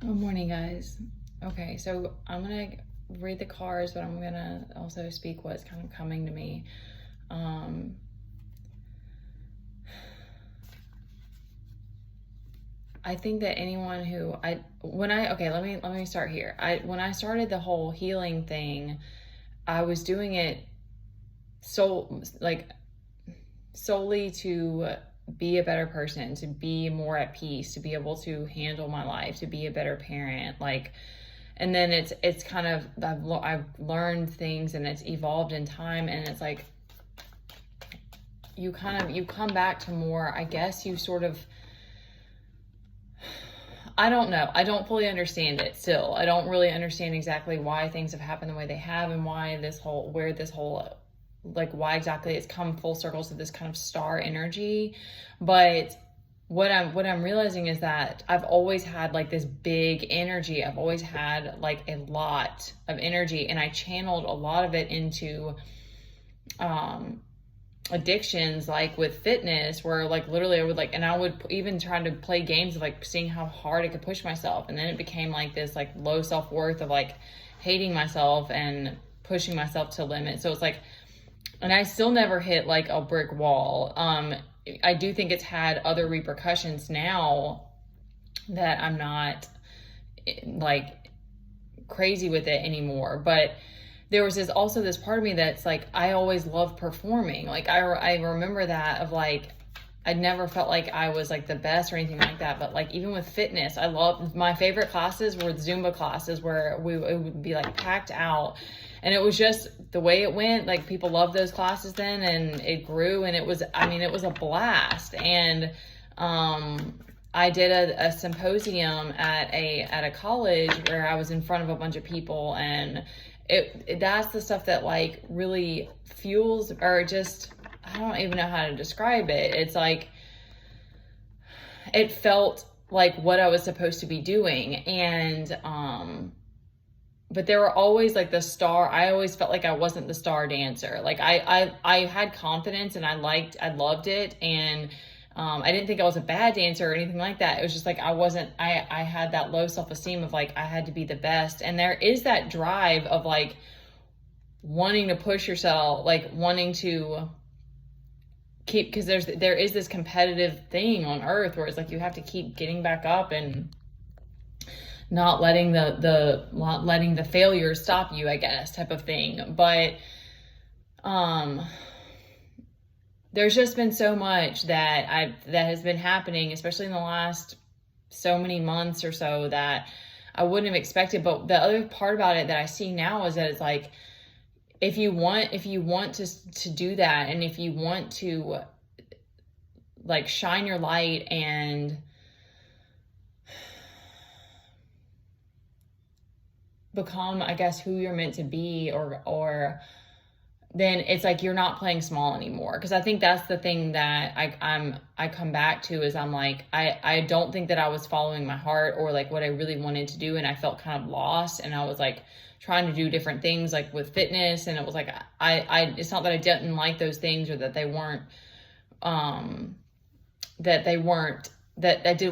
Good morning, guys. Okay, so I'm gonna read the cards, but I'm gonna also speak what's kind of coming to me. Um, I think that anyone who let me start here. When I started the whole healing thing, I was doing it like solely to be a better person, to be more at peace, to be able to handle my life, to be a better parent, and then it's kind of I've learned things and it's evolved in time, and it's like you come back to more, I guess you sort of, I don't know, I don't fully understand it still. I don't really understand exactly why things have happened the way they have, and why this whole like why exactly it's come full circle to this kind of star energy. But what I'm realizing is that I've always had like this big energy. I've always had like a lot of energy, and I channeled a lot of it into addictions, like with fitness, where like literally I would like, and I would even try to play games of like seeing how hard I could push myself, and then it became like this like low self-worth of like hating myself and pushing myself to limit. So it's like, and I still never hit like a brick wall. I do think it's had other repercussions now that I'm not like crazy with it anymore. But there was this part of me that's like, I always loved performing. Like I remember that of like, I never felt like I was like the best or anything like that. But like even with fitness, I loved, my favorite classes were the Zumba classes, where it would be like packed out. And it was just the way it went. Like people loved those classes then, and it grew, and it was a blast. And I did a symposium at a college where I was in front of a bunch of people, and that's the stuff that like really fuels, or just, I don't even know how to describe it. It's like, it felt like what I was supposed to be doing. And but there were always like the star. I always felt like I wasn't the star dancer. Like I had confidence, and I loved it. And I didn't think I was a bad dancer or anything like that. It was just like, I had that low self-esteem of like, I had to be the best. And there is that drive of like wanting to push yourself, like wanting to keep, because there is this competitive thing on earth where it's like, you have to keep getting back up and not letting the failures stop you, I guess, type of thing. But there's just been so much that has been happening, especially in the last so many months or so, that I wouldn't have expected. But the other part about it that I see now is that it's like, if you want to do that, and if you want to like shine your light and become, I guess, who you're meant to be, or then it's like you're not playing small anymore. Because I think that's the thing that I come back to, is I'm like, I don't think that I was following my heart or like what I really wanted to do, and I felt kind of lost, and I was like trying to do different things like with fitness, and it was like I it's not that I didn't like those things, or that they weren't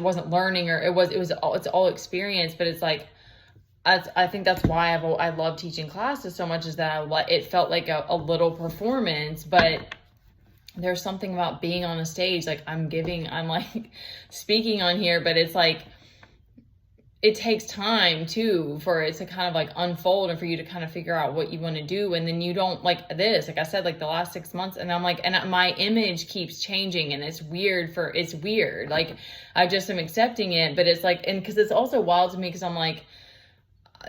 wasn't learning, or it's all experience. But it's like, I think that's why I love teaching classes so much, is that it felt like a little performance. But there's something about being on a stage, like I'm like speaking on here, but it's like, it takes time too for it to kind of like unfold, and for you to kind of figure out what you want to do. And then you don't, like this, like I said, like the last 6 months, and I'm like, and my image keeps changing, and it's weird. Like I just am accepting it. But it's like, and because it's also wild to me, because I'm like,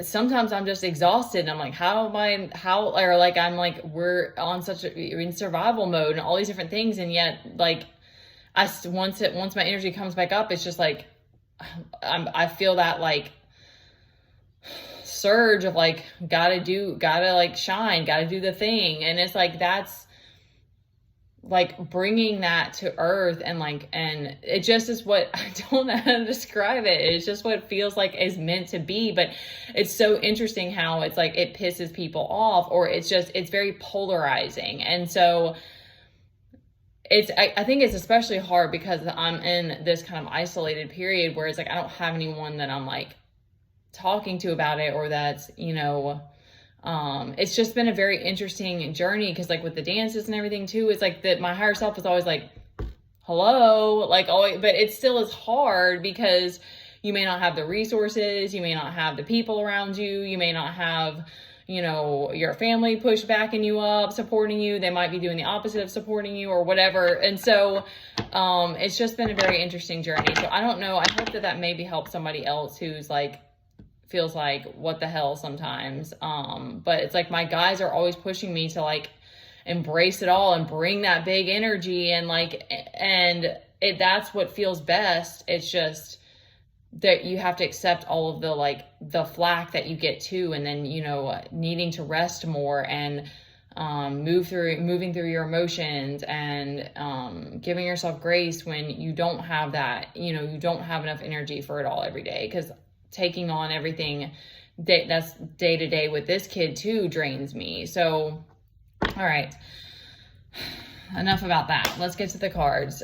sometimes I'm just exhausted, and I'm like, or like, I'm like, we're in survival mode and all these different things. And yet like, once my energy comes back up, it's just like, I feel that like surge of like, gotta like shine, gotta do the thing. And it's like, that's like bringing that to earth, and like, and it just is what, I don't know how to describe it. It's just what it feels like is meant to be. But it's so interesting how it's like, it pisses people off, or it's very polarizing. And so I think it's especially hard because I'm in this kind of isolated period where it's like, I don't have anyone that I'm like talking to about it, or that's, you know, it's just been a very interesting journey, because like with the dances and everything too, it's like that my higher self is always like, hello, like always, but it still is hard because you may not have the resources, you may not have the people around you, you may not have, you know, your family push backing you up, supporting you. They might be doing the opposite of supporting you or whatever. And so it's just been a very interesting journey. So I don't know. I hope that that maybe helps somebody else who's like, feels like, what the hell sometimes. But it's like my guys are always pushing me to like embrace it all and bring that big energy, and like, and that's what feels best. It's just that you have to accept all of the like the flack that you get too, and then, you know, needing to rest more and moving through your emotions, and giving yourself grace when you don't have that, you know, you don't have enough energy for it all every day, because taking on everything that's day to day with this kid too drains me. So all right, enough about that. Let's get to the cards.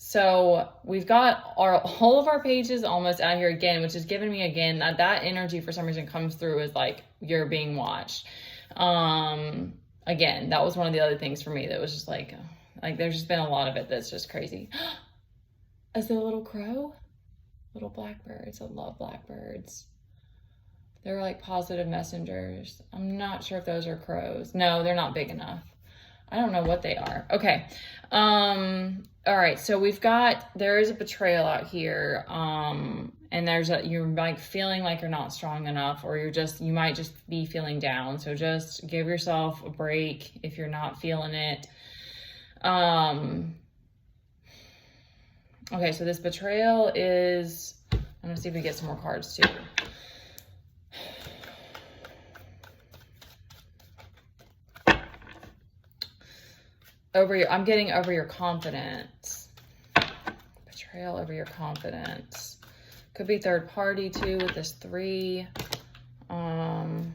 So we've got all of our pages almost out here again, which is giving me again that energy for some reason comes through as like you're being watched. Again, that was one of the other things for me that was just like there's just been a lot of it that's just crazy. Is there a little crow? Little blackbirds. I love blackbirds. They're like positive messengers. I'm not sure if those are crows. No, they're not big enough. I don't know what they are. Okay. All right. So there is a betrayal out here. And you're like feeling like you're not strong enough, or you might just be feeling down. So just give yourself a break if you're not feeling it. Okay. So this betrayal is, I'm going to see if we get some more cards too. I'm getting over your confidence. Betrayal over your confidence. Could be third party too with this 3. When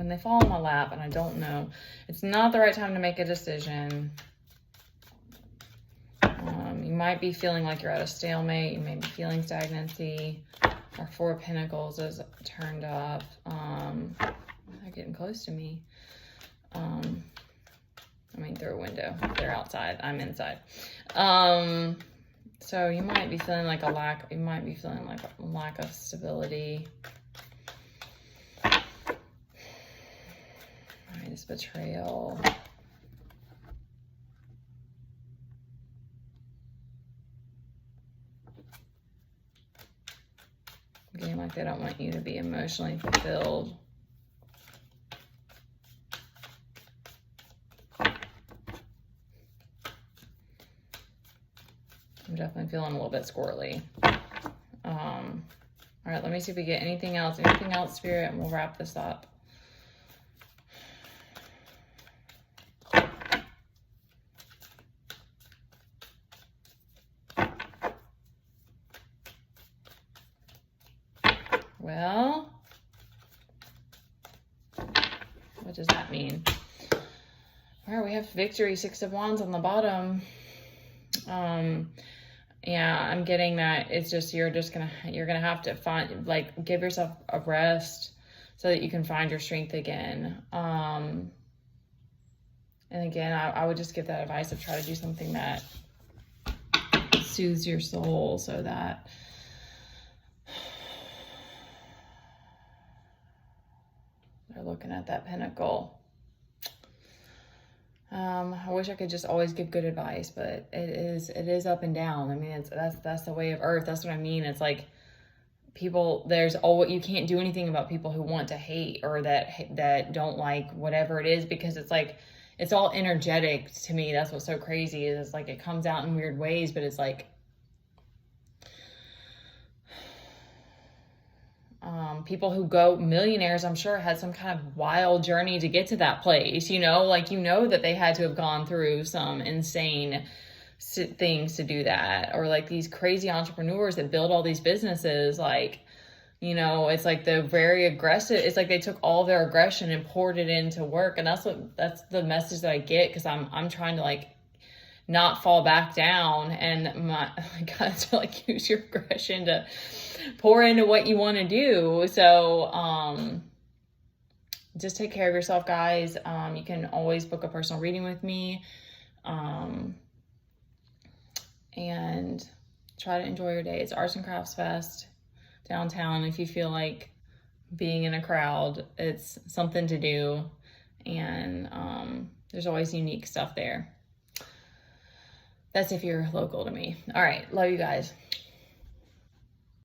they fall in my lap and I don't know, it's not the right time to make a decision. You might be feeling like you're at a stalemate. You may be feeling stagnancy. Our 4 of Pentacles is turned up. They're getting close to me. I mean, through a window. They're outside. I'm inside. So you might be feeling like a lack of stability. All right, this betrayal. Getting like they don't want you to be emotionally fulfilled. I'm definitely feeling a little bit squirrely. All right, let me see if we get anything else. Anything else, Spirit, and we'll wrap this up. Well, what does that mean? All right, we have victory, 6 of Wands on the bottom. Yeah, I'm getting that it's just, you're gonna have to give yourself a rest so that you can find your strength again. And again, I would just give that advice of try to do something that soothes your soul, so that they're looking at that Pentacle. I wish I could just always give good advice, but it is up and down. I mean, that's the way of Earth. That's what I mean. It's like you can't do anything about people who want to hate, or that don't like whatever it is, because it's like, it's all energetic to me. That's what's so crazy, is it's like it comes out in weird ways, but it's like, people who go millionaires, I'm sure, had some kind of wild journey to get to that place, that they had to have gone through some insane things to do that. Or like these crazy entrepreneurs that build all these businesses, it's like they're very aggressive. It's like they took all their aggression and poured it into work. And that's the message that I get, because I'm trying to not fall back down and God, to like use your aggression to pour into what you want to do. So, just take care of yourself, guys. You can always book a personal reading with me. And try to enjoy your day. It's Arts and Crafts Fest downtown. If you feel like being in a crowd, it's something to do. And there's always unique stuff there. That's if you're local to me. All right. Love you guys.